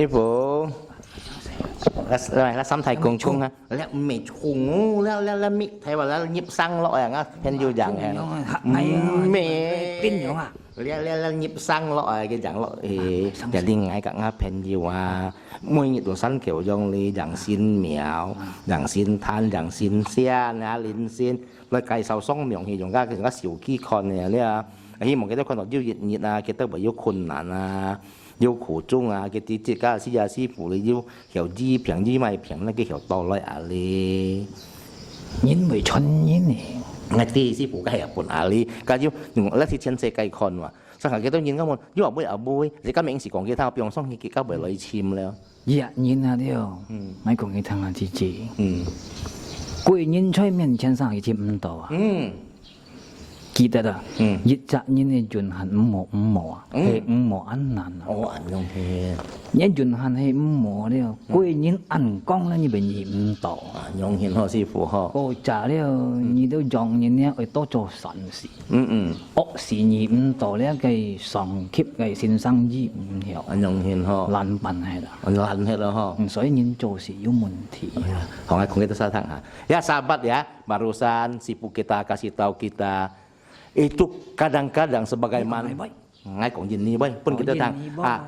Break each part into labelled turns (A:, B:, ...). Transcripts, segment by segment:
A: Sư phụ là sắm thầy cùng chung ha là mì chung là mì thầy bảo là nhịp xăng lọ à pen du dạng mì
B: tin nhở à
A: là nhịp xăng lọ cái dạng lọ thì để đi ngay cả pen du à mỗi nhịp đồ sắn kiểu dòng li dạng xin mèo dạng xin than dạng xin xe nè linh xinแล้วไก่สาวซ่องเหมียงที่用cái小機 con เนี่ย希望幾多 con 落腰熱啊，幾多為腰困難啊。要苦中啊，嘅啲家師啊師傅你要條衣平衣咪平咧，幾條多來啊你，
B: 人為春人呢，
A: 我啲師傅梗係日本啊你，家要用一啲親戚計看喎，上下幾多人咁喎，要話妹啊妹，你今日時講其他，比方講結交為女簽了，
B: 日人啊啲，咪講佢聽下自己，貴人出面前上一千五度啊。記得啦，熱責人嘅潤行五毛啊，係五毛安難啊。
A: 哦，安用嘅，
B: 一潤行係五毛了，貴人安光咧，你咪二五度。
A: 安用嘅好師傅呵。
B: 個咋了，你都讓人咧去多做善事。惡事二五度咧，嘅上級嘅先生二五條。
A: 安用嘅呵。
B: 爛笨係啦。
A: 爛係啦呵。
B: 所以人做事有問題。
A: Hong Kong kita satang ha. Ya sahabat ya, barusan Sipu kita kasih tahu kita itu kadang-kadang sebagai ngai kong jin ni boy pun kita tang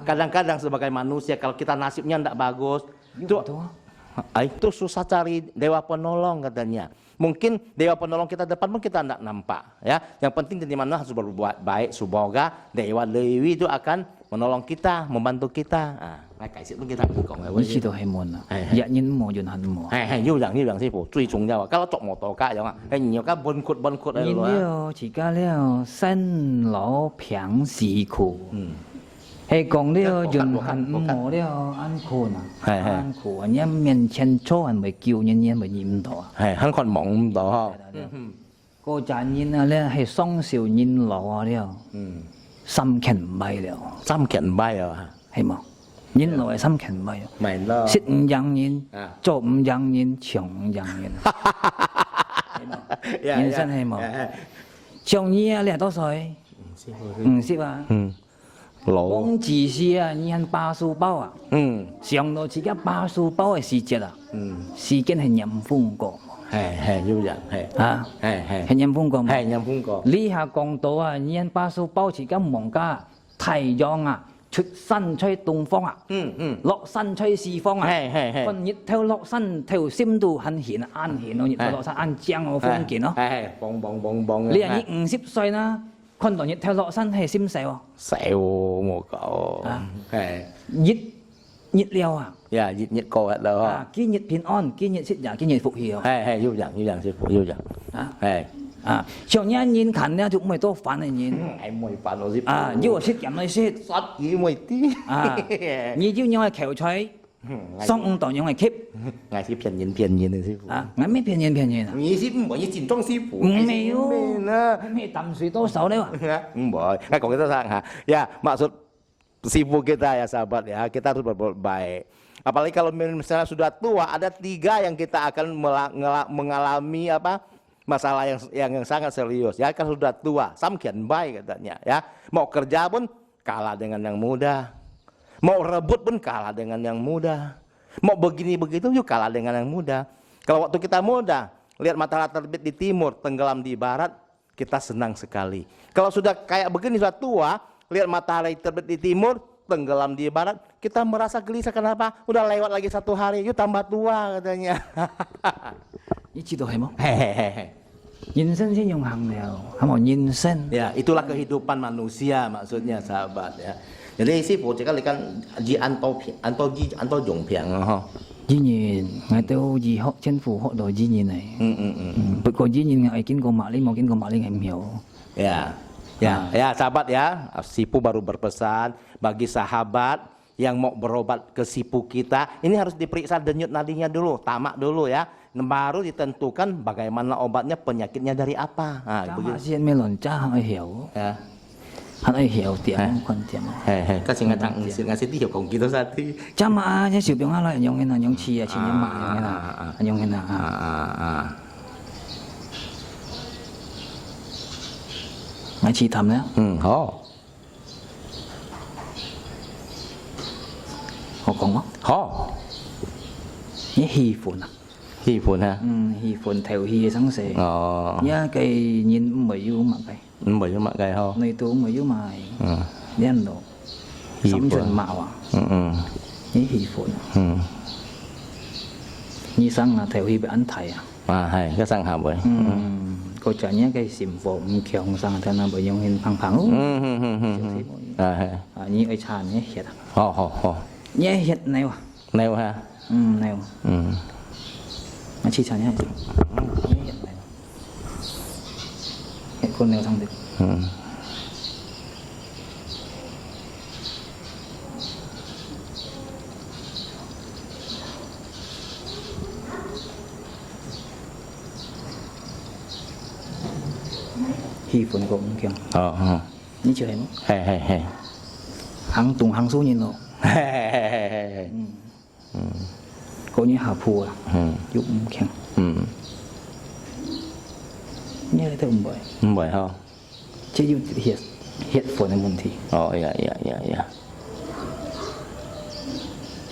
A: kadang-kadang sebagai manusia kalau kita nasibnya tidak bagus itu susah cari dewa penolong katanya. Mungkin dewa penolong kita depan pun kita tidak nampak ya. Yang penting dari mana harus berbuat baik, semoga dewa dewi itu akan menolong kita, membantu kita. Cái sự kita cũng có
B: cái đó係門啊，日人無潤行無。
A: 要讓師傅最重要啊！kalau做摩托架樣啊，nhiều cái bonbon闊嚟咯。
B: 了，自家了生老病死苦，係講了潤行無了安苦啊，安苦啊！人面前錯人咪叫人咪染到啊，
A: 係很困忙唔到呵。
B: 個陣人啊咧係雙少人老啊了，心強唔係了，
A: 心強唔係啊，
B: 係冇。人老係心強唔係，
A: 咪咯，
B: 識唔讓人，做唔讓人，搶唔讓人，人生係冇。上嘢啊，你係多歲？唔識啊。
A: 老。
B: 講自私啊，你係巴書包啊。上到自己巴書包嘅時節啊。時間係任風過。
A: 係要人係。啊，係
B: 任風過。
A: 係任風過。
B: 呢下講到啊，你係巴書包自己忙家，太陽啊。出身吹東方啊，落身吹西方啊，份熱頭落身頭心都很顯安顯咯，熱頭落身安正我風景咯，棒，你人已50歲啦，困到熱頭落身係心細喎，
A: 細喎冇夠，
B: 熱了啊，
A: 熱過日啦，
B: 堅熱平安，堅熱息也堅熱福氣哦，
A: 要人師傅要人，係。
B: 像人近咧就唔係多煩嘅人，
A: 係唔係煩我先。
B: 要我識人嚟識，
A: 實語咪啲。
B: 你要用嚟求取，雙五檔用嚟 keep。
A: 係是騙人嘅師傅。
B: 我咩騙人啊？
A: 你師傅唔係錢莊師傅。
B: 唔係喎，咩抌水多手咧？
A: 唔係，講kita sang ha. Ya maksud sifu kita ya sahabat ya, kita harus berbuat baik. Apalagi kalau misalnya sudah tua, ada 3 yang kita akan mengalami masalah yang sangat serius ya kan sudah tua samkian baik katanya ya mau kerja pun kalah dengan yang muda mau rebut pun kalah dengan yang muda mau begini begitu juga kalah dengan yang muda kalau waktu kita muda lihat matahari terbit di timur tenggelam di barat kita senang sekali kalau sudah kayak begini sudah tua lihat matahari terbit di timur tenggelam di barat kita merasa gelisah kenapa udah lewat lagi 1 hari yuk tambah tua katanya.
B: Ini知道係冇？ Nhân sinh先用行了，係咪nhân生？
A: Ya, itulah kehidupan manusia maksudnya sahabat ya. Jadi Sifu chỉ có lý căn di an to dùng phiền ha.
B: Dĩ nhiên, ngài đều gì học chính phủ học đồ dĩ nhiên này. Bất quá dĩ nhiên ngài kiến có mạc lý, mau kiến có mạc lý ngài không hiểu.
A: Ya, ya sahabat ya. Sifu baru berpesan bagi sahabat yang mau berobat ke sipu kita, ini harus diperiksa denyut nadinya dulu, tamak dulu ya. Baru ditentukan bagaimana obatnya, penyakitnya dari apa. Nah,
B: begitu. Melon cha hang ai hiểu.
A: Ya.
B: Hang ai hiểu tiệm con tiệm.
A: Kasih ngasih hiểu cùng kita sati.
B: Cha mà nhá sử dụng lại dùng cái nào dùng chi à, chi nhá mà dùng cái nào. Ngài chi thầm nữa.
A: Ho.
B: Ho còn không?
A: Ho.
B: Nhá hi phun à.
A: Hi phun ha.
B: Hi phun theo hi sáng sề. Nhá cái nhìn mới yêu mà cái.
A: Mới yêu mà cái ho.
B: Nơi tú mới yêu mà. Đen đồ. Sống chuẩn mạo à. Nhá hi phun. Như sáng là theo hi bị ăn thầy à.
A: Hay cái sang hàm vậy.
B: Cô trả nhá cái xìm phồm kiong sang theo nó bởi dùng hình phẳng phẳng. Như ai chàn nhá hiệt à.
A: Ho.
B: Nhá hiệt nèo à.
A: Nèo ha.
B: Nèo. Mà chi chả nhá hiệt. Hiệt nèo. Hiệt con nèo thằng được. Hi phun cũng kiêng. Ní chưa hết. Hăng tung hăng số nhìn lộ. Có những hà phù à. Giúp kiêng. Nhớ lại thấy
A: bởi không?
B: Chứ giúp hiện phun này muốn thì.
A: Dạ.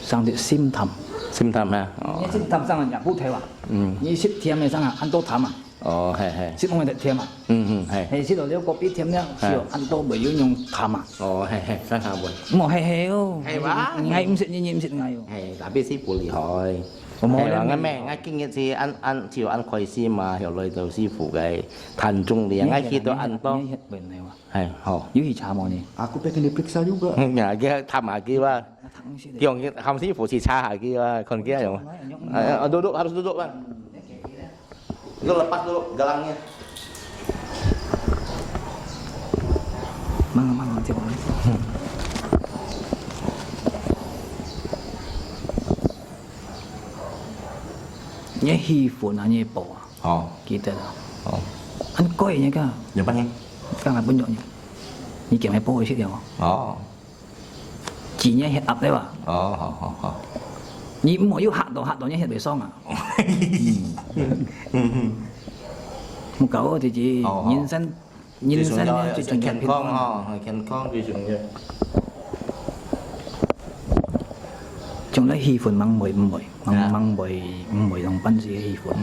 B: Sang được sim thầm.
A: Sim thầm ha.
B: Nhớ sim thầm sang là nhà phú theo à. Như ship thiêm này sang là ăn tô thầm à. Ship không phải thiêm à. Hay ship đồ nếu có biết thiêm nhá. Siêu ăn tô bởi yếu nhung thầm à.
A: Sang hàm vậy.
B: Mà hay ô.
A: Hay quá.
B: Ngay im xịn như im xịn ngay ô.
A: Hay, tapi Sifu lì hỏi. Ngay kinh nghiệm gì ăn chiều ăn khoai si mà hiểu lời đầu Sifu cái thành trung liền ngay khi tôi ăn to. Hay, ho.
B: Yếu gì chả mò nè.
C: Aku pengen diperiksa juga.
A: Nhà kia thăm hà kia ba. Tiong không Sifu chỉ xa hà kia còn kia rồi. Duduk harus duduk bang. Lu lepas dulu galangnya.
B: Mang tiap orang. Nhé hi phun là nhé bò. Kita dah. Anh coi nhé cả.
A: Dạ bác nghe.
B: Các bạn bên nhọn nhé. Như kiểu hay bò ấy chứ điều. Chỉ nhé hiện ập đấy à. Như mỗi yêu hạt đồ nhé hiện bể xong à. Một cậu thì chỉ nhân sinh chỉ chuẩn
A: khen con vì dùng như.
B: Trong đấy hi phun mang mồi đồng bắn gì hi phun.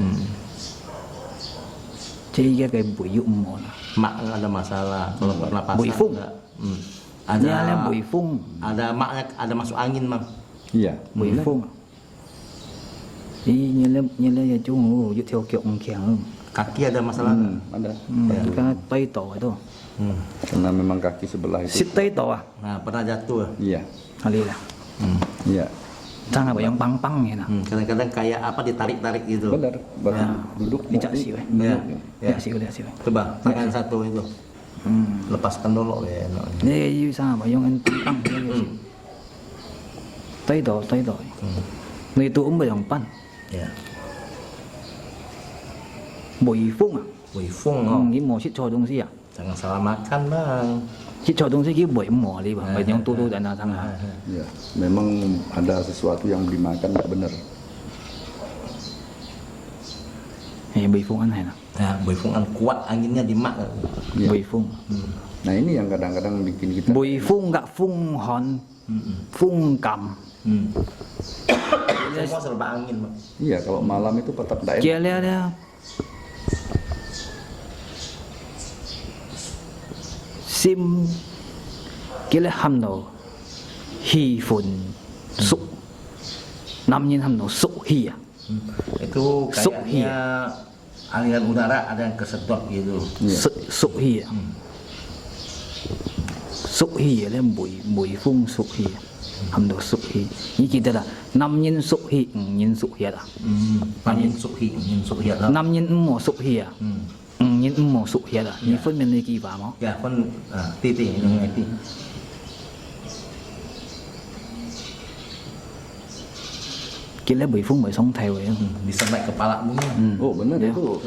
B: Jadi kayak bui umur.
A: Mak ada masalah kalau pernapasan.
B: Bui fung.
A: Ada
B: bui fung.
A: Ada maknya ada masuk angin mang.
C: Iya.
B: Bui fung. Ini nyele chung dựa theo kiểu kiang.
A: Kaki ada masalah.
C: Ada.
B: Cái tay to itu.
C: Karena memang kaki sebelah itu.
B: Sit tay to à?
A: Nah, pernah jatuh.
C: Iya.
B: Kali lah.
C: Iya.
B: Sana yang pang-pang ya nah.
A: Kadang-kadang kayak apa ditarik-tarik gitu.
C: Benar. Duduk
B: Dicak sih weh. Lihat sih.
A: Coba tangan satu itu. Lepaskan dulu ya.
B: Ini sama yang pang tay to. Người tu cũng bị đồng pan. Bùi phung à?
A: Bùi phung
B: Nghĩ mò xích cho đông gì à?
A: Jangan salah makan bang.
B: Xích cho đông gì kia bùi mò đi bang. Yang tu dan sang ha.
C: Iya. Memang ada sesuatu yang dimakan tidak benar.
B: Bùi phung ăn này nè.
A: Bùi phung ăn kuat anginnya di mak.
B: Bùi phung.
C: Nah ini yang kadang-kadang bikin kita.
B: Bùi phung gak phung hòn. Phung cầm.
A: Semua serba angin bang.
C: Iya, kalau malam itu tetap tidak enak.
B: Kia dia. Sim kia hầm đầu hi phun suk. Nam nhân hầm đầu suk hi à?
A: Itu kayaknya aliran udara ada yang kesedot gitu.
B: Xúc hi à. Xúc hi là mùi phun xúc hi. Hầm đồ xúc hi. Như kia là 5 nhân xúc hi, 5 nhân xúc hi à.
A: 5 nhân xúc hi, 5 nhân xúc hi đó.
B: 5nhân mò xúc hi à. 5nhân mò xúc hi à. Như phân mình kỳ vả mà.
A: Ya, phân tí yang tí.
B: Kira mùi phun mùi sống theo vậy.
A: Bisa naik kepalamu.
C: Oh benar itu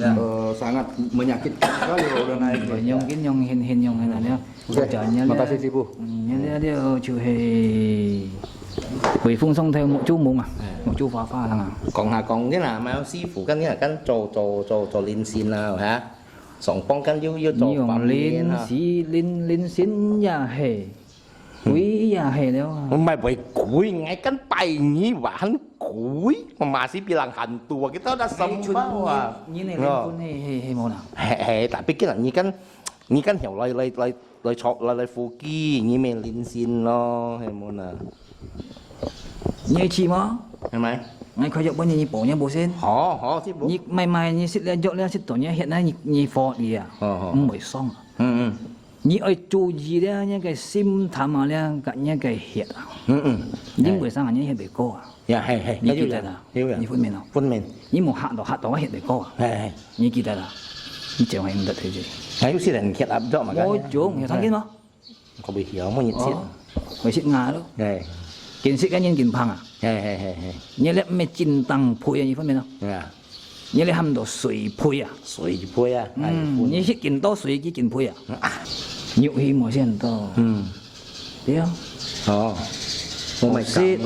C: sangat menyakitkan sekali kalau udah naik.
B: Rồi nhông cái nhông hin nhông hay là nhá.
C: Oke, makasih Sipu.
B: Nhá dia chú hề mùi phun sống theo một chú mùng à. Một chú phá thằng à.
A: Còn nghĩa là mà sư phụ kan nghĩa là kan cho linh xin nào hả? Song phong kan yêu cho
B: Nhiều
A: phạm
B: linh xí linh xin ya hề. Quý ya hề đâu.
A: Mày vậy cuối ngay kan bay như vậy cuối mà masih bilang hantu kita udah semua.
B: Như này linh phun hay màu nào?
A: Tapi cái là như kan hiểu lời chọc lời phù kỳ như mình linh xin lo hay món nào.
B: Như chi mà?
A: Hay mày?
B: Ngay khỏi dọc bao nhiêu bộ nhá bộ sen.
A: Họ chứ bố.
B: Như mày như xích lên dọc lên xích tổ nhá hiện nay như phò gì à? Mới xong. Như ở chú gì đó như cái sim tham mà lên cả như cái hiện à. Nhưng buổi sáng như hiện bị cô à.
A: Dạ hay.
B: Như kia là.
A: Hiểu
B: Như phun mình nào.
A: Phun mình.
B: Như một hạt đó hiện bị cô à. Như kia là. Như chiều ngày được thế gì.
A: Hay cái là hiện áp đó mà cái.
B: Ôi chú hiểu thằng kia mà.
A: Có bị hiểu mà nhiệt xít.
B: Mới xích ngà đó.
A: Này.
B: Kiến xích cái nhân kiến phăng à.
A: Hay.
B: Như là mấy chín tăng phôi như phun mình nào.
A: Dạ.
B: Như là hầm đồ suy phôi à.
A: Suy phôi à.
B: Như xích kiến to suy cái kiến phôi à. Nhiều khi mua sen to. Biết không?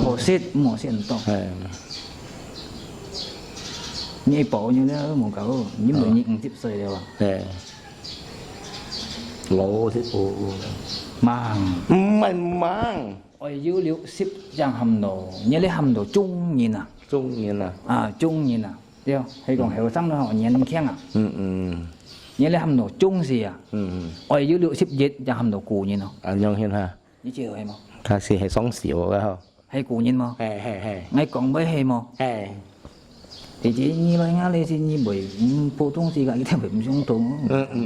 B: Hồ xếp mua sen to. Như bộ như đó một cậu những người nhịn tiếp sơi đều à.
A: Lỗ thế ồ. Mang.
B: Ôi dữ liệu ship giang hầm đồ. Như lấy hầm đồ trung nhìn à.
A: Trung nhìn à.
B: Trung nhìn à. Biết không? Hay còn hiểu xong đó họ nhìn khen à. Như lấy hầm đồ trung gì à. Ôi dữ liệu ship dịch giang hầm đồ cù nhìn nào.
A: Nhông hiền ha.
B: Như chưa hay mà.
A: Thà xì hay sống xỉu cái không?
B: Hay cù nhìn mà. Ngay còn với hay mà. Thì chỉ như là nghe lên xin như bởi phổ thông gì cả cái theo bởi không đúng.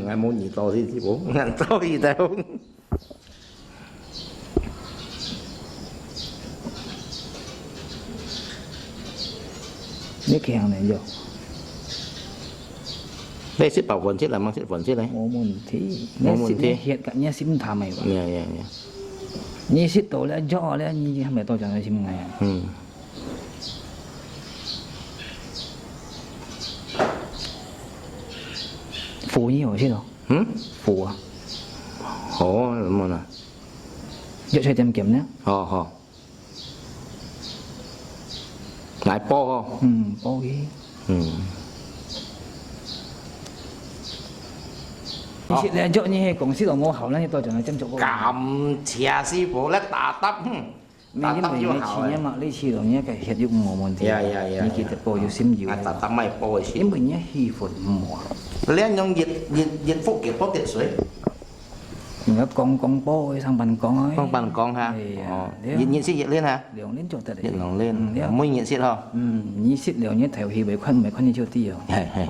A: Ngày muốn gì to thì bố ngàn to gì đâu.
B: Biết cái hàng này rồi.
A: Đây xếp bảo quần xếp là mang xếp quần xếp đấy.
B: Ô môn thì nghe hiện cả nghe sim thả mày vậy.
A: Dạ.
B: Như xếp tổ là do là như hai mẹ tôi chẳng nói sim ngày. Phù như hồi xưa đâu? Phù à?
A: Hổ là món nào?
B: Dựa chơi tem kiểm nhé.
A: Hổ. Lại po không?
B: Po cái. Như xếp là dựa như còn xếp đồ ngô hậu là như tôi chẳng nói chăm chọc.
A: Cảm chia sư phụ là tà tắp.
B: Mình như mình lấy chi nhé mà lấy chi rồi nhé cái hiện dụng mồ môn thì. Như kia tập po yêu sim nhiều.
A: Tà tắp mày po xí.
B: Như mình nhé hi phun mồ.
A: Lên nhông diệt phúc kiệt có tiệt suối.
B: Nhớ con po sang bàn con ấy.
A: Con bàn con ha. Nhiệt xịt nhiệt lên ha.
B: Liều lên chỗ thật đấy.
A: Nhiệt lòng lên. Mới nhiệt xịt không?
B: Như xịt liều nhé theo hi mấy con như chiêu tiêu.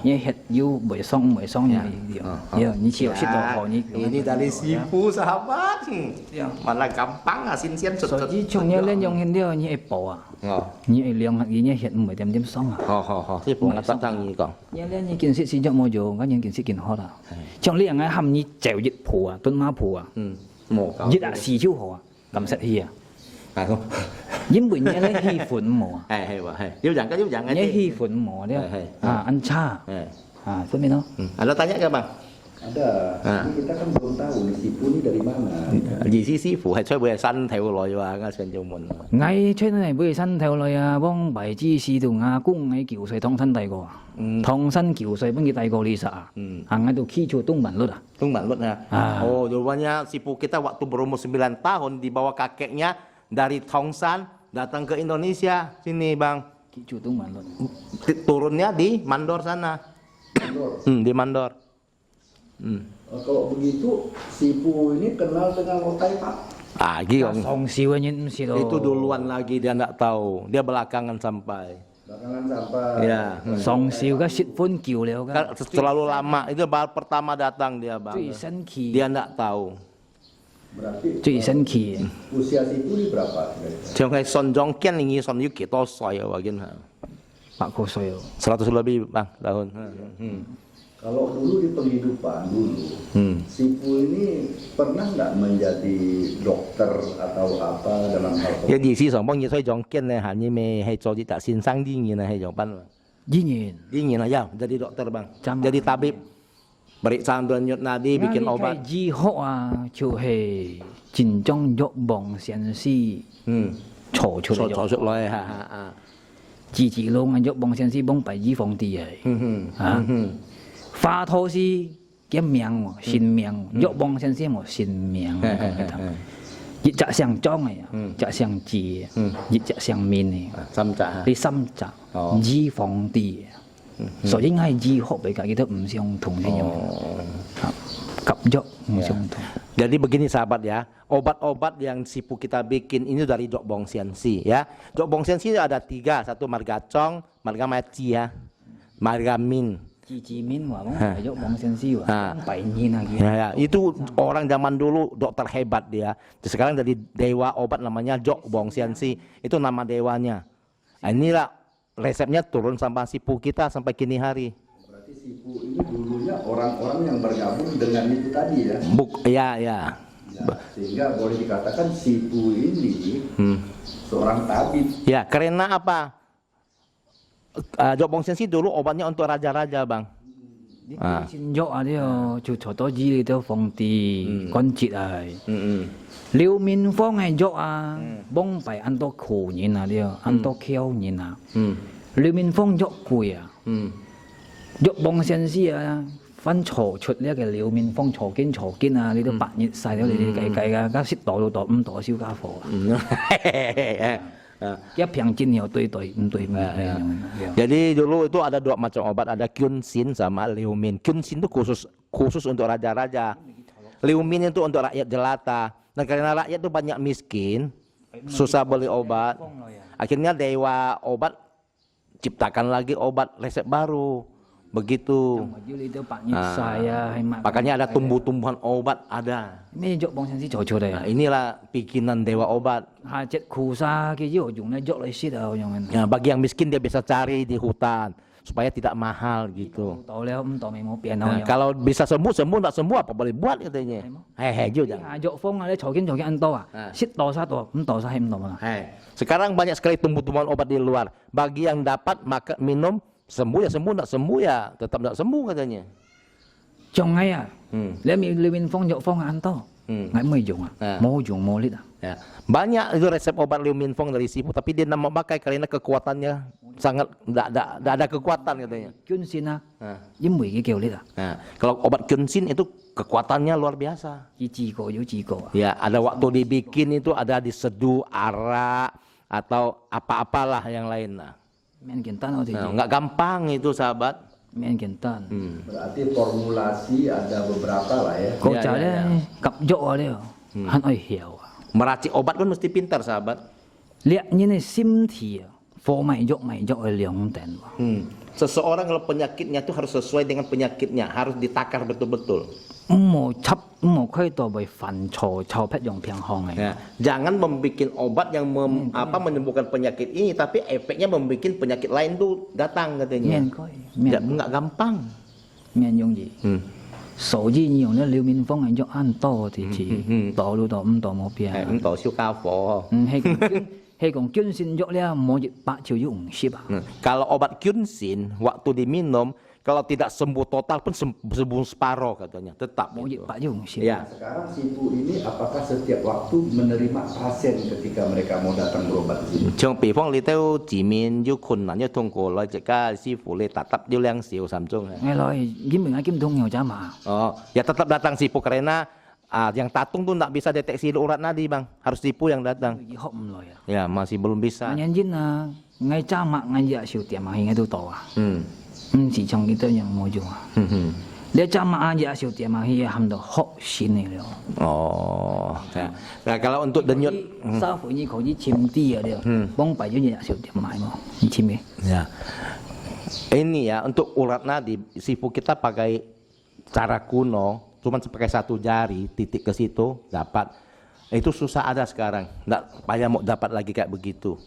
B: Như hết yêu bởi xong như điều. Giờ như chiêu xịt đồ họ như.
A: Ini dari Sipu sahabat. Malah gampang sinsian sut.
B: Chứ chung nhớ lên dòng hiện điều như Apple à. Như liều hạt như hiện mới đem xong à.
A: Họ Sipu ngắt tang gì còn.
B: Nhớ lên như kiến sĩ sử dụng môi trường, các nhân kiến sĩ kiến họ là. Trong liều ngay hầm như chèo dịch phù à, tuân ma phù à. Dịch à xì chiếu họ, cầm sạch hi à.
A: Không.
B: Dính bụi nhớ lấy hi phun mỏ.
A: Hay. Dấu dặn cái
B: Nhớ hi phun mỏ đấy. Ăn cha. Phun bên đó.
A: Lo tanya ke bang.
C: Ada. Kita kan belum tahu nih Sipu ini dari mana.
A: Gì sư phụ hay chơi bữa săn theo lòi và ngã sơn châu mình.
B: Ngay trên này bữa săn theo lòi à, bông bảy chi sĩ đồng à cũng ngay kiểu sợi thông thân đại co. Thông thân kiểu sợi bên cái đại co lisa. Ngay tu khi chùa tung bản luôn à.
A: Tung bản luôn ha. Oh, jawabannya Sipu kita waktu berumur 9 tahun dibawa kakeknya dari Tongsan datang ke Indonesia sini bang.
B: Khi chùa tung bản luôn.
A: Turunnya di Mandor sana. Di Mandor.
C: Kalau begitu Sipu ini kenal dengan Otai Pak.
A: Gitu.
B: Song siwa nyin si
A: Itu duluan lagi dia enggak tahu. Dia belakangan sampai.
C: Belakangan sampai
A: Ya.
B: 上少嘅蝕款叫了
A: Kan
B: 㗎，
A: terlalu lama. Itu baru pertama datang dia bang.
B: 最新奇，
A: Dia nggak tahu.
C: berarti
B: 最新奇。
C: usia sipu ini berapa? kira-kira?
A: 像係信裝堅你信要幾多歲啊？話見係
B: 8個歲咯，
A: 100 lebih bang tahun.
C: Kalau dulu di penghidupan dulu, sipu ini pernah nggak menjadi dokter atau apa dalam hal
A: 一意思上幫嘢所以裝堅咧，行嘢咩係做啲特先生啲嘢係做班。
B: 依然
A: Dingin aja jadi dokter bang.
B: Zaman.
A: Jadi tabib. Periksa denyut nadi bikin obat.
B: 醫學啊，就係真正欲望先師錯出嚟咗。
A: Cocok loh ya.
B: 自治路嘅欲望先師幫第二皇帝係啊，華佗是嘅命喎，神命，欲望先師冇神命。一隻上裝嘅，一隻上字嘅，一隻上面嘅，
A: Samca.
B: 你三隻二皇帝嘅，所以係醫學比較記得唔相同嘅樣，及欲唔相同。
A: Jadi begini sahabat ya, obat-obat yang sipu kita bikin ini dari Jokbong Siansi ya. Jokbong Siansi ada 3, satu margacong, marga maci ya, marga min.
B: 自治面話講欲望先師話，百年啊嘅。
A: Ya, itu orang zaman dulu dokter hebat dia. Sekarang jadi dewa obat namanya Jokbong Siansi. Itu nama dewanya. Nah, inilah resepnya turun sampai sipu kita sampai kini hari.
C: berarti sipu ini dulunya orang-orang yang bergabung dengan itu tadi ya.
A: Ya.
C: Ya, sehingga boleh dikatakan sipu ini seorang tabib.
A: Ya, karena apa? Jokbong Siansi dulu obatnya untuk raja-raja, Bang.
B: 先喐啊！呢個就坐多醫你都皇帝關節啊！廖面方係喐啊，幫弊按多苦人啊！呢個按多巧人啊！廖面方喐攰啊！喐幫先師啊！分坐出呢個廖面方坐肩啊！你都白熱晒咗，你哋計啊！家識度到5度小家伙啊！一瓶煎又對唔對面。
A: Jadi dulu itu ada 2 macam obat, ada Kyunsin sama Liumin. Kyunsin itu khusus untuk raja-raja. Liumin itu untuk rakyat jelata. Dan karena rakyat itu banyak miskin, susah beli obat. Akhirnya dewa obat ciptakan lagi obat resep baru. Begitu. Makanya ada tumbuh-tumbuhan obat ada.
B: Ini jok bang sensi cocok deh.
A: Nah, inilah bikinan dewa obat.
B: Hajat kusa gitu ujungnya jok lesit yang
A: Ya, bagi yang miskin dia bisa cari di hutan supaya tidak mahal gitu. Nah, kalau bisa sembuh, tak sembuh apa boleh buat katanya. Juga.
B: Jok fong ada cokin anto ah. Sit dosa tuh, dosa hem mana.
A: Sekarang banyak sekali tumbuh-tumbuhan obat di luar. Bagi yang dapat maka minum sembuh ya sembuh, tak sembuh ya tetap tak sembuh katanya.
B: Jong ya. Lebih fong jok fong anto. Nggak mau jong ah. Mau jong mau lihat.
A: Ya. Banyak itu resep obat Liu Minfong dari sipu, tapi dia tidak mau pakai karena kekuatannya sangat tidak ada kekuatan katanya.
B: Kyunsin ah, ini mui cái kiểu lihat.
A: Nah, kalau obat Kyunsin itu kekuatannya luar biasa.
B: Jigo.
A: Ya, ada waktu dibikin itu ada diseduh, arak atau apa-apalah yang lain lah.
B: Main gentan atau
A: Nah, nggak gampang itu sahabat.
B: Main gentan.
C: Berarti formulasi ada beberapa lah ya.
B: Kau cari kap jok ada. Han oi hiao.
A: Meracik obat kan mesti pintar sahabat.
B: Lihat ini simti. Fo mai jok liang ten.
A: Seseorang kalau penyakitnya itu harus sesuai dengan penyakitnya, harus ditakar betul-betul.
B: Mau kai to bai fan chou pet yang piang hong.
A: Ya, jangan membuat obat yang menyembuhkan penyakit ini, tapi efeknya membuat penyakit lain tuh datang katanya. Nggak gampang.
B: Mian yung gì? Số gì nhiều nữa Liêu Minh Phong anh cho ăn to thì chỉ to luôn to to một bia.
A: Tổ siêu cao phổ.
B: Hay còn Kyunsin jok dia mau Pak Chiu Yung ship.
A: Kalau obat Kyunsin waktu diminum kalau tidak sembuh total pun sembuh separuh katanya, tetap.
B: Mau Pak Yung ship.
A: Ya.
C: Sekarang sipu ini apakah setiap waktu menerima pasien ketika mereka mau datang berobat di sini?
A: 像比方你都治面要困難，要通過來只家師傅你tatap要兩小3鐘。
B: Nghe lời kiếm mình kiếm thông nhiều giá mà.
A: Oh, ya tetap datang sipu karena yang tatung tuh nggak bisa deteksi urat nadi bang, harus sipu yang datang. Ya masih belum bisa.
B: Nhân là ngay cha mạng ngay dạ siêu tiệm mà hình ngay tôi tỏ à. Chỉ trong cái tôi nhận mua dùng à. 你jamaah ya siu dia mah ya ham do hok sini lo.
A: Oh. Nah, kalau untuk denyut
B: Safu ini kau ni cimdi ya dia. Bong pai je ya siu dia mah mo. Ni cimdi.
A: ya. Ini ya untuk urat nadi sifu kita pakai cara kuno, cuman pakai satu jari titik ke situ dapat. Itu susah ada sekarang. Nggak payah mau dapat lagi kayak begitu.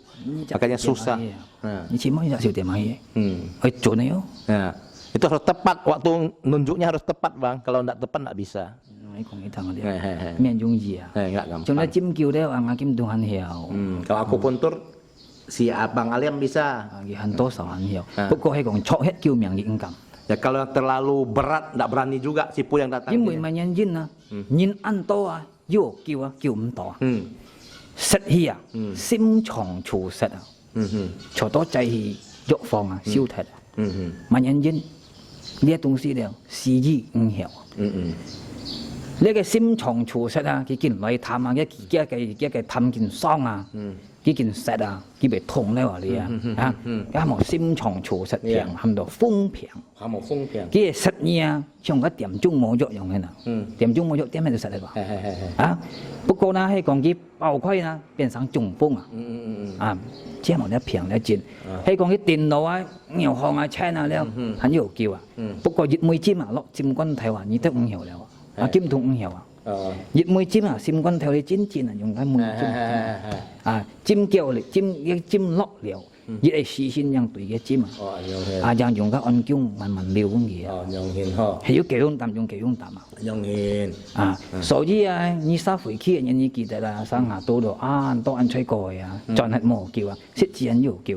A: Makanya susah.
B: Ni cimdi ya siu dia mah ya. Jone yo.
A: Ya. Itu harus tepat, waktu nunjuknya harus tepat bang, kalau tidak tepat tidak bisa.
B: Ini kong itang dia. Mian jung ji ya.
A: Nggak gampang.
B: Cuma cim kiu dia ang akim Tuhan hiao.
A: Kalau aku puntur, si abang Aliam bisa.
B: Lagi hanto sawan hiao. Pokok kong chok het kiu miang di ingkam.
A: Ya kalau yang terlalu berat, tidak berani juga sipu yang datang.
B: Jim bui manyan jin na, nyin anto ah, yo kiu mto ah. Set hiya, sim chong chu set ah. Choto cai hi yok fong ah, siu tet ah. Manyan jin. Dia tungsi dia, si ji hiao. Ni cái sim chong chu set ah, cái kiện lai tham ah, cái tham kiện song ah. Cái kiện set ah, cái bị thông le wa li ah. Ha, cái mo sim chong chu set piang, ham do phong piang.
A: Kamu fung piang.
B: Cái set nia, trong cái điểm chung mô dụng cái nào. Điểm chung mô dụng điểm hay set đấy ba. À,不过呢，係講啲包規呢變成中風啊。啊，即係冇得平得錢。係講啲電腦啊、銀行啊、車啊了，很有叫啊。不過熱每尖啊，落尖棍頭啊，你得5條了啊，尖痛5條啊。熱每尖啊，尖棍頭你尖尖啊，用緊每尖。啊，尖叫嚟，尖落了。熱係視線讓對嘅尖啊。啊，讓用個按弓慢慢撩咁嘢啊。係要幾種淡用幾種淡啊。啊，所以啊，你殺回去人你記得啦，生下到度啊，多人吹過啊，再係冇叫啊，識字人要叫。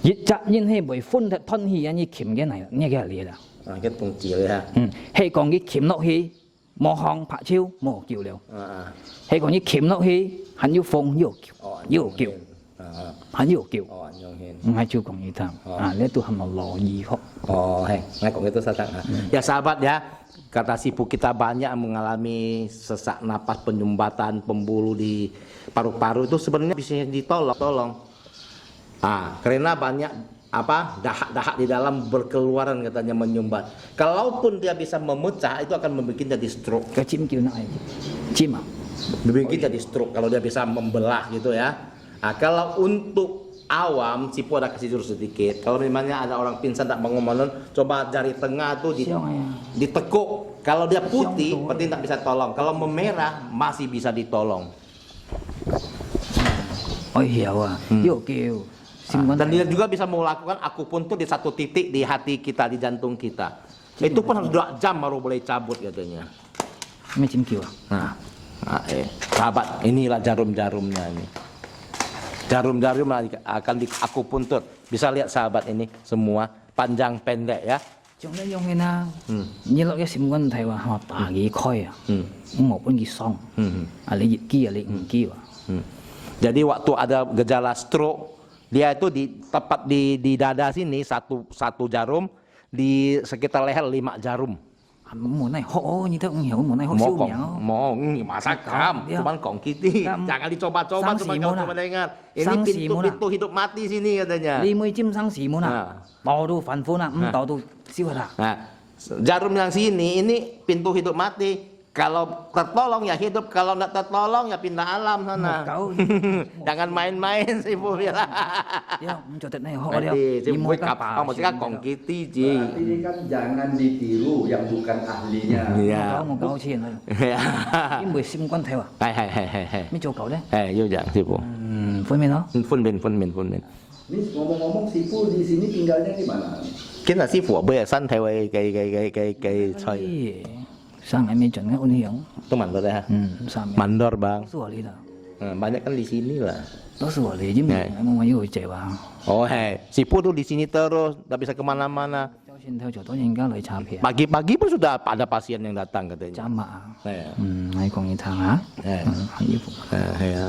B: 熱雜人係為分得吞氣人，你鉗嘅嚟，呢個係嚟啦。
A: 啊，cái tung chiều đấy ha.
B: 係講佢鉗落去，冇行拍超冇叫了。係講佢鉗落去，很要風要叫，要叫。很要叫，唔係照講一趟啊，呢都係咪羅意學？
A: Oh, nah kok itu sasak. Ya sahabat ya, kata sipu kita banyak mengalami sesak napas, penyumbatan, pembuluh di paru-paru itu sebenarnya bisa ditolong. Ah, karena banyak apa dahak-dahak di dalam berkeluaran katanya menyumbat. Kalaupun dia bisa memecah itu akan membuat jadi stroke.
B: Kecim kieu na cim ah.
A: Membuat jadi stroke kalau dia bisa membelah gitu ya. Nah, kalau untuk awam, sipu ada kasih jurus sedikit. Kalau memangnya ada orang pingsan tak bangun-bangun, coba jari tengah tuh ditekuk. Kalau dia putih, berarti tak bisa tolong. Kalau memerah, masih bisa ditolong.
B: Oh iya wah, yuk kieu.
A: Dan dia juga bisa melakukan akupuntur di satu titik di hati kita, di jantung kita. Itu pun harus 2 jam baru boleh cabut katanya.
B: Macam kieu.
A: Nah, sahabat, inilah jarum-jarumnya ini. Jarum-jarum akan di akupuntur. Bisa lihat sahabat ini semua panjang pendek ya.
B: Trong đó dùng na, như là cái sim quân thầyว่าhọ tả cái khoi à, maupun cái song, ada kia, ada kia.
A: Jadi waktu ada gejala stroke, dia itu tepat di dada sini satu jarum, di sekitar leher 5 jarum.
B: Mùa này họ như thế không hiểu mùa này họ siêu miệng.
A: Mau masa kam, cuman kongkiti. Jangan dicoba-coba, cuma coba dengar. Ini pintu hidup mati sini katanya.
B: 50針生時門啊，到到凡夫啦，到到燒啦。
A: Nah, jarum yang sini ini pintu hidup mati. Kalau tertolong ya hidup, kalau tidak tertolong ya pindah alam sana. Jangan main-main sih Bu bilang.
B: Ya, mencotet nih ho dia.
A: Ini mau kapal, maksudnya kongkiti ji.
C: Ini kan jangan ditiru yang bukan ahlinya.
A: Iya.
B: Mau kau cien thôi. Ini buổi sim quan theo à?
A: Hai.
B: Mấy chỗ cậu đấy?
A: Yêu dạng sih Bu.
B: Phân bên đó?
A: Phân bên.
C: Ini ngomong-ngomong Sipu di sini tinggalnya di mana?
A: Kita sih Bu, bây giờ sanh theo cái chơi.
B: Sang ngày mới chuẩn cái ôn hiển.
A: Itu mandor ya?
B: Sang.
A: Mandor bang.
B: Suara li dah.
A: Banyak kan di sini lah.
B: Đó suara li, chứ emang mau yêu cewek bang.
A: Oh Sipu tuh di sini terus, nggak bisa kemana-mana.
B: Cháu xin theo chỗ đó nhân家嚟查片.
A: Pagi-pagi pun sudah ada pasien yang datang katanya.
B: Jamaah.
A: Này
B: còn như thằng hả?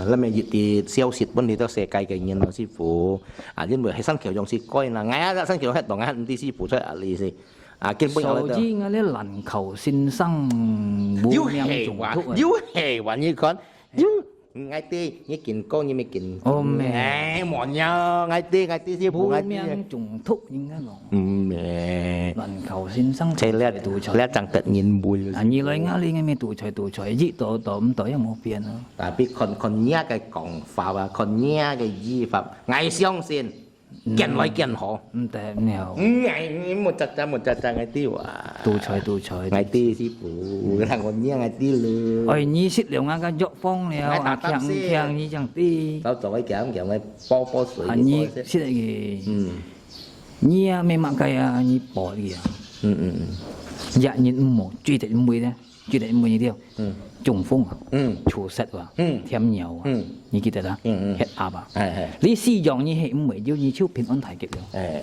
A: Là mẹ thì siêu xịt bên thì tao sẽ cài cái nhân nó sư phụ. Nhưng mà hay sang kiểu dùng xịt coi là ngay ra sang kiểu hết đồng ngay đi sư phụ chơi ở lì gì.
B: Sầu chi ngay lấy lần cầu sinh生
A: Yếu hề quả như con. ngay ti như kiện con như mấy kiện
B: mẹ
A: mòn nhau ngay ti sư phụ
B: 不
A: ngay ti
B: 命中突應該講，
A: mẹ
B: 能求先生
A: ใช่แล้ว
B: 獨裁。
A: แล้วchẳng tận nhìn bùi
B: 啊，二女啱你嘅咩獨裁，一度度五度有冇變啊？
A: tapi con nhá cái còng phà và con nhá cái gì phà ngày xiong xin kiện loại kiện họ
B: 唔得了，
A: ngày một chặt ngày ti à
B: 獨裁。
A: ngày ti sư phụ thằng con nhá ngày ti lừa
B: 哎，你識了啊個約方了，啊強你將啲，
A: tao cho cái kiểu mày po水
B: 啊你識嚟嘅，你啊咩乜計啊？你bỏ đi à？日日唔冇，最特唔會咧，最特唔會呢啲，中風啊，猝死啊，添尿啊，你記得啦？血壓啊，你試用你係唔會要你超平安太極嘅，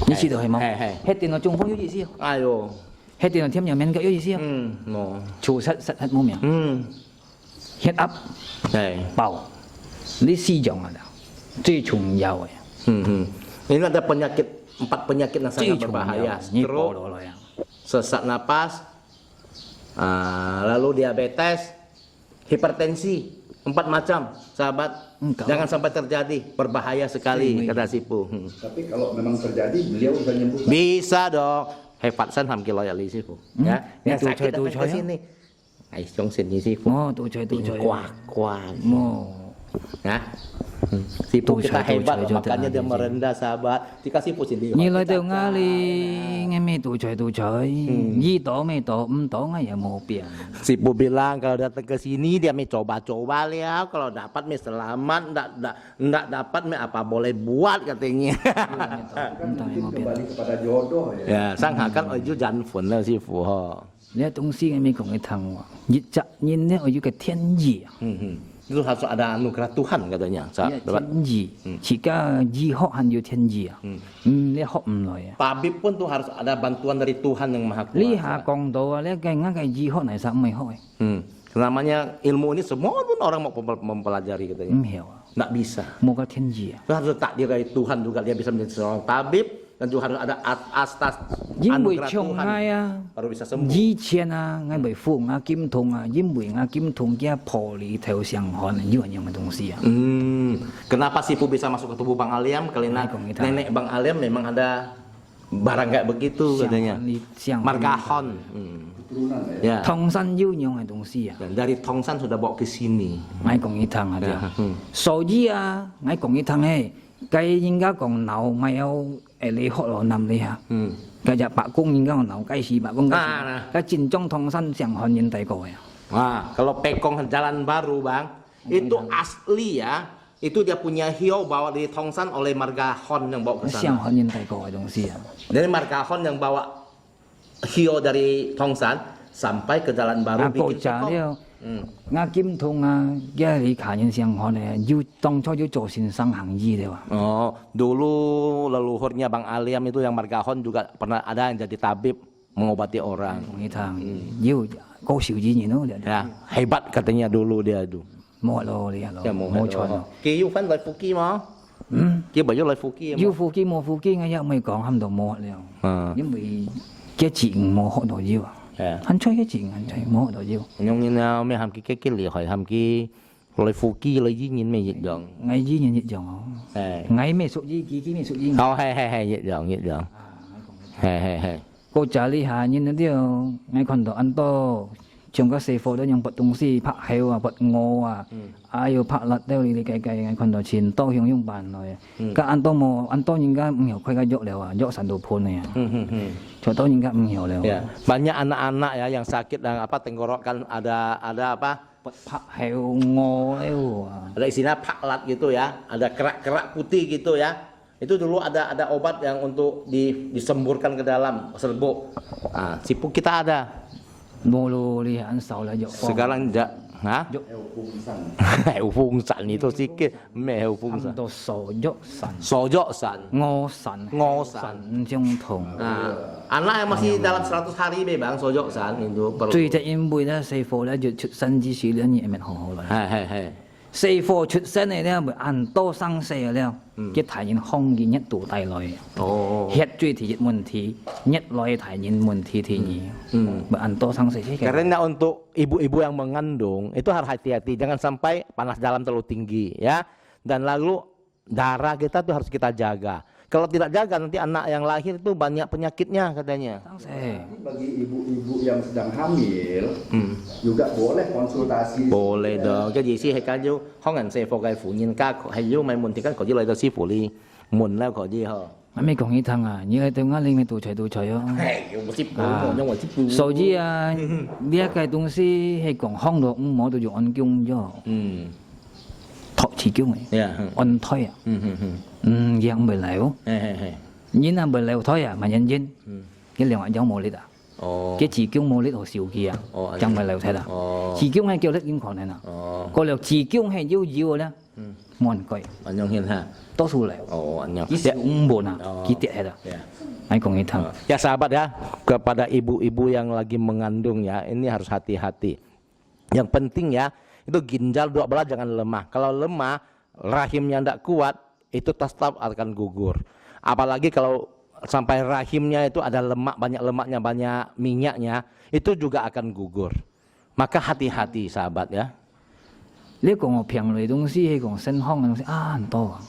B: 你知道係冇？血電腦中風有意思，
A: ai rồi
B: 血電腦添尿面嘅有意思，
A: nó
B: 猝死失血冇命，血壓
A: này
B: 爆，你試用啊，最重要嘅。
A: ini ada penyakit 4 penyakit yang
B: 最
A: sangat
B: 重要
A: berbahaya
B: 你保
A: stroke
B: 落來啊！
A: sesak napas lalu diabetes hipertensi 4 macam sahabat
B: Enggak.
A: jangan sampai terjadi berbahaya sekali kata Sipu
C: Tapi kalau memang terjadi, beliau bisa nyembuhkan.
A: bisa dong hebat san ham kilo ya li Sipu ya yang
B: Itu
A: sakit
B: coy,
A: datang ke sini ai trong sini Sipu
B: 哦，獨裁，
A: kuat kuat
B: 哦，
A: nah Sipu
B: Tuh,
A: kita
B: coy,
A: hebat
B: coy,
A: makanya
B: coy,
A: dia
B: coy.
A: merendah sahabat jika Sipu sendiri
B: 你來到亞里，我咩獨裁，一朵咩朵，五朵我又冇變。
A: Sipu bilang kalau datang ke sini dia mau coba-coba lihat kalau dapat mau selamat enggak dapat mau apa boleh buat katanya.
C: Kan mungkin kembali kepada jodoh ya.
A: Ya, sang kan oju janfun lah Sipu ho.
B: 你東西我咪講你聽話，熱責任呢我要個天意啊，
A: Itu harus ada anugerah Tuhan katanya.
B: 天意，而家醫學係要天意啊，你學唔來啊。
A: Tabib pun tuh harus ada bantuan dari Tuhan yang Maha
B: 呢
A: Kuasa.
B: 下講到啊，你嘅醫學嚟實唔係開，
A: Namanya ilmu ini semua pun orang mau mempelajari katanya.
B: 唔曉啊，
A: Nggak bisa.
B: 冇個天意啊。
A: Itu harus takdir dari Tuhan juga dia bisa menjadi seorang tabib dan juga harus ada atas
B: 因為
A: anugerah
B: 長
A: Tuhan
B: 嗌啊。
A: baru bisa sembuh.
B: 以前啊，我為父我檢痛啊，因為我檢痛嘅破裂頭上汗呢樣嘅東西啊。
A: Kenapa Sipu bisa masuk ke tubuh Bang Aliam? Karena
B: Kong kita.
A: nenek Bang Aliam memang ada barang kayak begitu katanya. Margahon.
C: Turunan
A: Ya.
C: ya.
B: 痛身腰樣嘅東西啊，
A: Dan dari Tongsan sudah bawa ke sini.
B: 我講一趟啊，啲
A: Ya.
B: 所以啊，我講一趟誒，計應該講鬧我有你學羅南你啊，計日白宮應該講鬧雞屎白宮雞屎，計戰中痛身上汗現第個呀，
A: Nah, kalau Pekong Jalan Baru, Bang, itu asli ya. Itu dia punya hiu bawa dari Tongsan oleh Margahon yang bawa ke
B: 上
A: sana.
B: 汗現第個嘅東西啊，
A: Dari Margahon yang bawa hiu dari Tongsan sampai ke Jalan
B: 啊
A: Baru
B: 國
A: bikin
B: 家
A: Pekong.
B: 了。我檢痛啊，而你卡人上汗咧，要當初要做善生行醫嘅話。
A: Oh, dulu leluhurnya Bang Aliam itu yang Margahon juga pernah ada yang jadi tabib mengobati orang.
B: 你睇，要高少之年咯，
A: Ya, hebat katanya dulu dia itu.
B: 冇咯，你咯，
A: Ya mau
B: 冇錯咯。
A: Kiyu fan lai fuki mau. Kia baju lai fuki.
B: 要腹肌冇腹肌，我一咪講喺度冇了，因為嘅字冇學到要啊，
A: Ya.
B: 很吹嘅字很吹冇學到要，
A: Nyong ni nào me ham ki ke li hỏi ham ki lai fuki lai yin yin me yit dong.
B: 我依然一樣哦，
A: Hey.
B: 我咩屬於幾咩屬於，
A: Oh hey hey hey yit dong yit dong. Hey hey hey.
B: 國家呢下呢啲我看到很多。像個師傅都用拔東西拍口啊、拔鵝啊，要拍辣都你計，我看到錢多向用辦來，咁安多冇，安多人家唔曉佢嘅喐了啊，喐神到判嚟啊，就多人家唔曉了。
A: Ya, banyak anak-anak ya yang sakit dan apa tenggorokan ada apa?
B: 拍口鵝了啊，
A: Ada istilah paklat gitu ya, ada kerak-kerak putih gitu ya. Itu dulu ada obat yang untuk disemburkan ke dalam serbuk. Nah, Sipu kita ada.
B: 冇咯，你很少啦，藥方。
A: Sekarang enggak, hah? Eufungsan itu sedikit, me
B: 差唔
A: eufungsan.
B: 多傻喐神、
A: Sojoksan.
B: 餓神、
A: Ngosan.
B: 唔相同。
A: Nah, anak yang masih dalam 100 hari be Bang, sojoksan itu perlu.
B: 最隻因為咧，師傅咧，要出生之時咧，嘢咪好好啦。
A: Hei hei hei.
B: 師傅出身嘅咧，咪按多生死嘅咧，佢提現空見一度帶來，hết最提問題，一來提現問題ทีนี้咪按多生死sih.
A: Karena untuk ibu-ibu yang mengandung itu harus hati-hati, jangan sampai panas dalam terlalu tinggi ya. Dan lalu darah kita tuh harus kita jaga. Kalau tidak jaga nanti anak yang lahir itu banyak penyakitnya katanya.
C: Bagi ibu-ibu yang sedang hamil juga boleh konsultasi.
A: Boleh dong. Cái gì hay cái du không hẳn sẽ phụ cái phụ nhân ca hay du mày muốn thì cái có gì lại đó sư phụ đi muốn là có gì hả?
B: Mấy con nghĩ thằng à, như tôi ngã lên mấy tụi trời á.所以啊，呢一個東西係講康到唔冇到用按弓咗。托持弓嘅，按推啊。ยังไม่แล้วยินอ่ะไม่แล้วท้อยอ่ะมันยินcái liệu giống mô lít à cái chỉ kêu mô lít hồ siêu kia chẳng phải liệu thế nào chỉ kêu hay kêu lít những con này nào có liệu chỉ kêu hay yêu yêu đó ngon coi
A: anh nhung hiền ha
B: tốt su liệu
A: anh nhung
B: cái sự buồn à cái tiệt hết à anh còn nghĩ thằng
A: ya sahabat ya kepada ibu-ibu yang lagi mengandung ya ini harus hati-hati yang penting ya itu ginjal 12 jangan lemah kalau lemah rahimnya tidak kuat itu tetap akan gugur. Apalagi kalau sampai rahimnya itu ada lemak, banyak lemaknya, banyak minyaknya, itu juga akan gugur. Maka hati-hati sahabat ya.
B: 呢個我平類東西係講身康嘅東西啊唔多啊，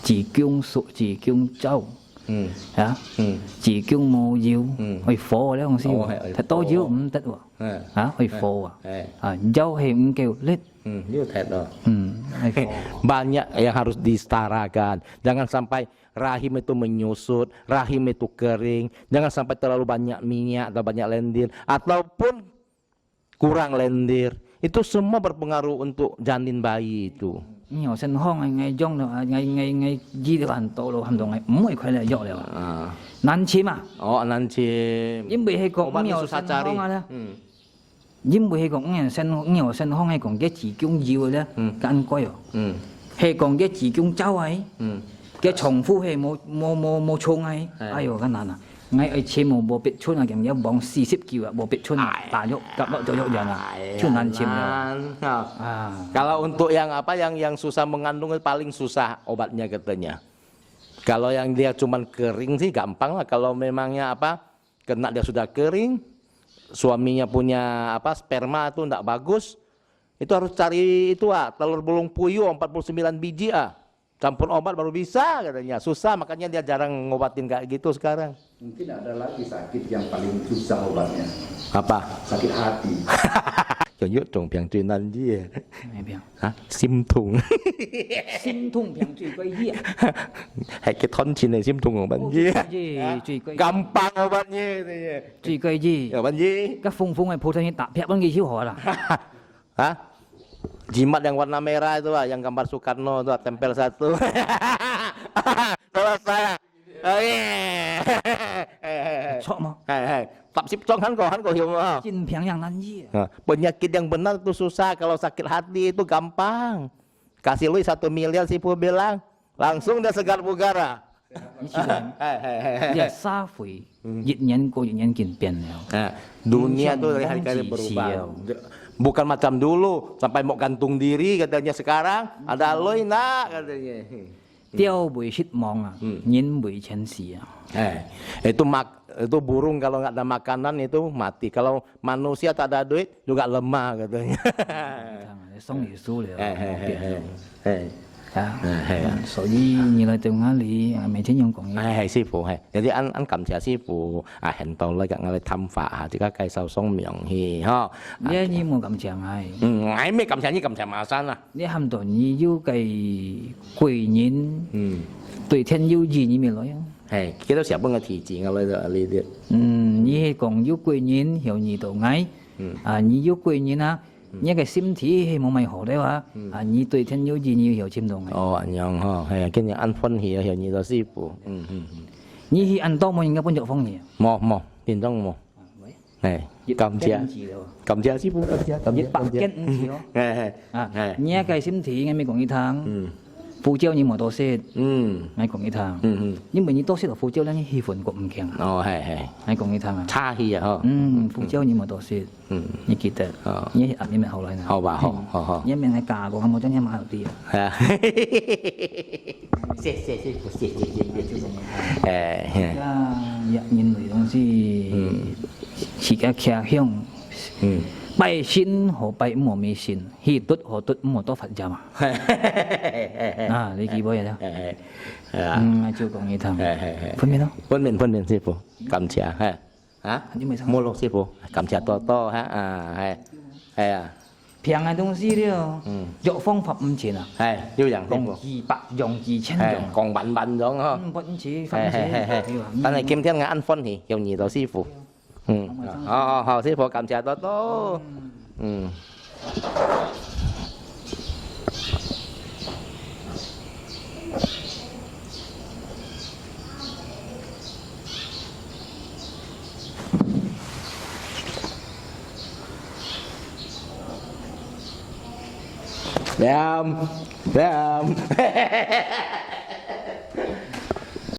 B: 自姜熟自姜粥，啊，自姜冇腰，去火呢東西，太多腰唔得喎，啊去火啊，啊粥係唔叫叻。
A: Itu loh. Banyak yang harus disetarakan. Jangan sampai rahim itu menyusut, rahim itu kering. Jangan sampai terlalu banyak minyak atau banyak lendir, ataupun kurang lendir. Itu semua berpengaruh untuk janin bayi itu.
B: Nhiều sinh hoang ngày trong rồi ngày gì được hành tổ rồi hành động ngày mỗi khỏe là dọ rồi. Nan chim à?
A: Nan chim.
B: Nhưng bị hay còn nhiều sinh hoang à. Nhưng bởi còn nhiều sinh hoang hay còn cái chỉ cung nhiều đó, cái ăn coi rồi, hay còn cái chỉ cung cháu ấy, cái chồng phu hay mua chung ấy, ai rồi cái nào nè, ngay ở trên một bộ biệt chôn là kiểu như bóng 40 kg à, bộ biệt chôn tả nhok, gặp nó cho nhok à, chôn nan chim rồi.
A: Kalau untuk yang apa yang susah mengandung paling susah obatnya katanya. Kalau yang dia cuman kering sih gampang lah. Kalau memangnya apa kena dia sudah kering. Suaminya punya apa sperma itu enggak bagus, itu harus cari itu telur burung puyuh 49 biji campur obat baru bisa katanya. Susah makanya dia jarang ngobatin kayak gitu sekarang.
C: Mungkin ada lagi sakit yang paling susah obatnya.
A: Apa?
C: Sakit hati.
A: Contoh dong biang cuy nanti ya. Hah? Sim thùng.
B: Sim thùng biang cuy cái gì?
A: Hay cái thon chin này sim thùng obat gì? Gampang obatnya itu ya.
B: Cuy cái gì?
A: Obat gì?
B: Các phung này phô thanh tạp hẹp vẫn ghi hiếu hỏi là.
A: Hah? Jimat yang warna merah itu yang gambar Soekarno itu tempel satu. Selesai.
B: Chok mau.
A: Tập sip chong hắn có hiểu không?
B: Jin piang yang nan gì?
A: Penyakit yang benar itu susah. Kalau sakit hati itu gampang. Kasih lu 1 miliar si Pu bilang, langsung dia segar bugar.
B: Ya safui, nhân ko nhân kin pian ya.
A: Dunia tuh dari hari ke hari berubah. Bukan macam dulu sampai mau gantung diri katanya, sekarang ada alloy nak katanya.
B: Tiêu bui shit mong nhân bui chen si
A: itu burung kalau nggak ada makanan itu mati. Kalau manusia tak ada duit juga lemah katanya.
B: Song Yesu liao. Sở dĩ như là từ ngã lý mấy thế nhân còn
A: hay sư phụ hay jadi anh cảm謝師phụ hiện tại là các ngài thăm phạ thì các cây sau sông miệng hi ha
B: nhé như một cảm謝ngài
A: ngài mới cảm謝như cảm謝mà san à
B: nhé hàm tổ như yêu cái quỷ nhân tùy thiên yêu gì như mình nói
A: hay cái đó sẽ bằng cái thị trường ở đây là đi
B: như còn yêu quỷ nhân hiểu như tổ ngài như yêu quỷ nhân á nhớ cái sim thì hay một mày hổ đấy wa như tùy thiên yêu gì như hiểu chim đồng này
A: anh nhong ha hay cái nhà anh phân hiểu như đó sư phụ
B: như khi anh to một những cái phân phong nhỉ
A: một tiền trong một này cầm chia sư phụ cầm chia
B: bạc kết nhớ cái sim thì ngay mấy còn đi thang 佛教你冇多識，
A: 嗯
B: 我講你聽。
A: 嗯
B: 因為你多識到佛教咧，你氣氛個唔強。
A: 哦係，
B: 我講你聽啊。
A: 差異啊嗬，
B: 佛教你冇多識，你記得。你你咪後來呢？
A: 好吧好，
B: 你咪係嫁過，冇將你買後啲啊。
A: 係啊，謝，誒，
B: 人類東西，自家傾向，拜神和拜唔咪神，去嘟和嘟唔多佛教嘛。啊，你記唔記得？
A: 係啊，
B: 照講你聽。
A: 係，
B: 分別咯。
A: 分辨師傅，感謝係，啊，冇落師傅，感謝多嚇啊，係啊。
B: 平嘅東西了，藥方法唔錢啊，
A: 係要人
B: 用
A: 服
B: 200用2000
A: 係
B: 用，còn
A: bận咗嗬，
B: 唔似
A: 係，但係今天嘅ăn phân thì 用到師傅，好師傅感謝多，Damn.